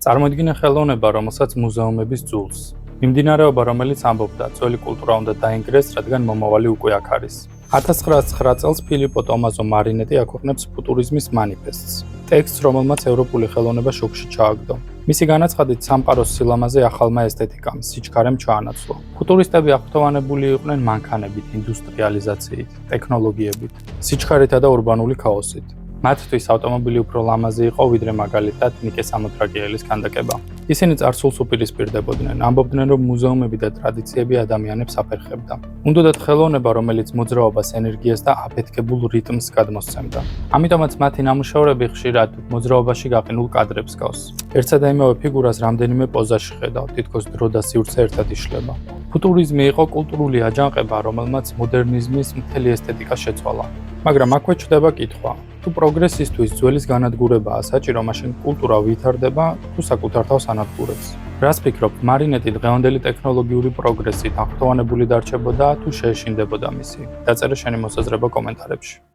წარმოიდგინე ხელოვნება, რომელსაც მუზეუმების ძულს. მიმდინარეობა, რომელიც ამბობდა, ძველი კულტურა უნდა დაინგრეს, რადგან მომავალი უკვე აქ არის. 1909 წელს ფილიპო ტომაზო მარინეტი აქვეყნებს ფუტურიზმის მანიფესტს. ტექსტს, რომელმაც ევროპული ხელოვნება შოკში ჩააგდო. მისი განაცხადით, სამყაროს სილამაზე ახალმა ესთეტიკამ, სიჩქარემ ჩაანაცვლა. ფუტურისტები აღფრთოვანებული იყვნენ მანქანებით, ინდუსტრიალიზაციით, ტექნოლოგიებით, სიჩქარეთა და ურბანული ქაოსით. მათთვის ავტომობილი უფრო ლამაზი იყო, ვიდრე მაგალითად ნიკე სამოთრაკეელის ქანდაკება. ისინი წარსულს უპირისპირდებოდნენ, ამბობდნენ, რომ მუზეუმები და ტრადიციები ადამიანებს აფერხებდა. უნდოდათ ხელოვნება, რომელიც მოძრაობას, ენერგიას და აფეთქებულ რიტმს გადმოსცემდა. ამიტომაც მათი ნამუშევრები ხშირად მოძრაობაში გაყინულ კადრებს გავს. ერთსა და იმავე ფიგურას რამდენიმე პოზაში ხედავთ, თითქოს დრო და სივრცე ერთად იშლება. ფუტურიზმი იყო კულტურული აჯანყება, რომელმაც მოდერნიზმის მთელი ესთეტიკა შეცვალა. მაგრამ აქვე ჩდება კითხვა: თუ პროგრესისთვის ძველის განადგურებაა საჭირო, მაშინ კულტურა ვითარდება თუ საკუთარ თავს ანადგურებს? რას ფიქრობ, მარინეტი დღევანდელი ტექნოლოგიური პროგრესით აღფრთოვანებული დარჩებოდა თუ შეეშინდებოდა მისი? დაწერე შენი მოსაზრება კომენტარებში.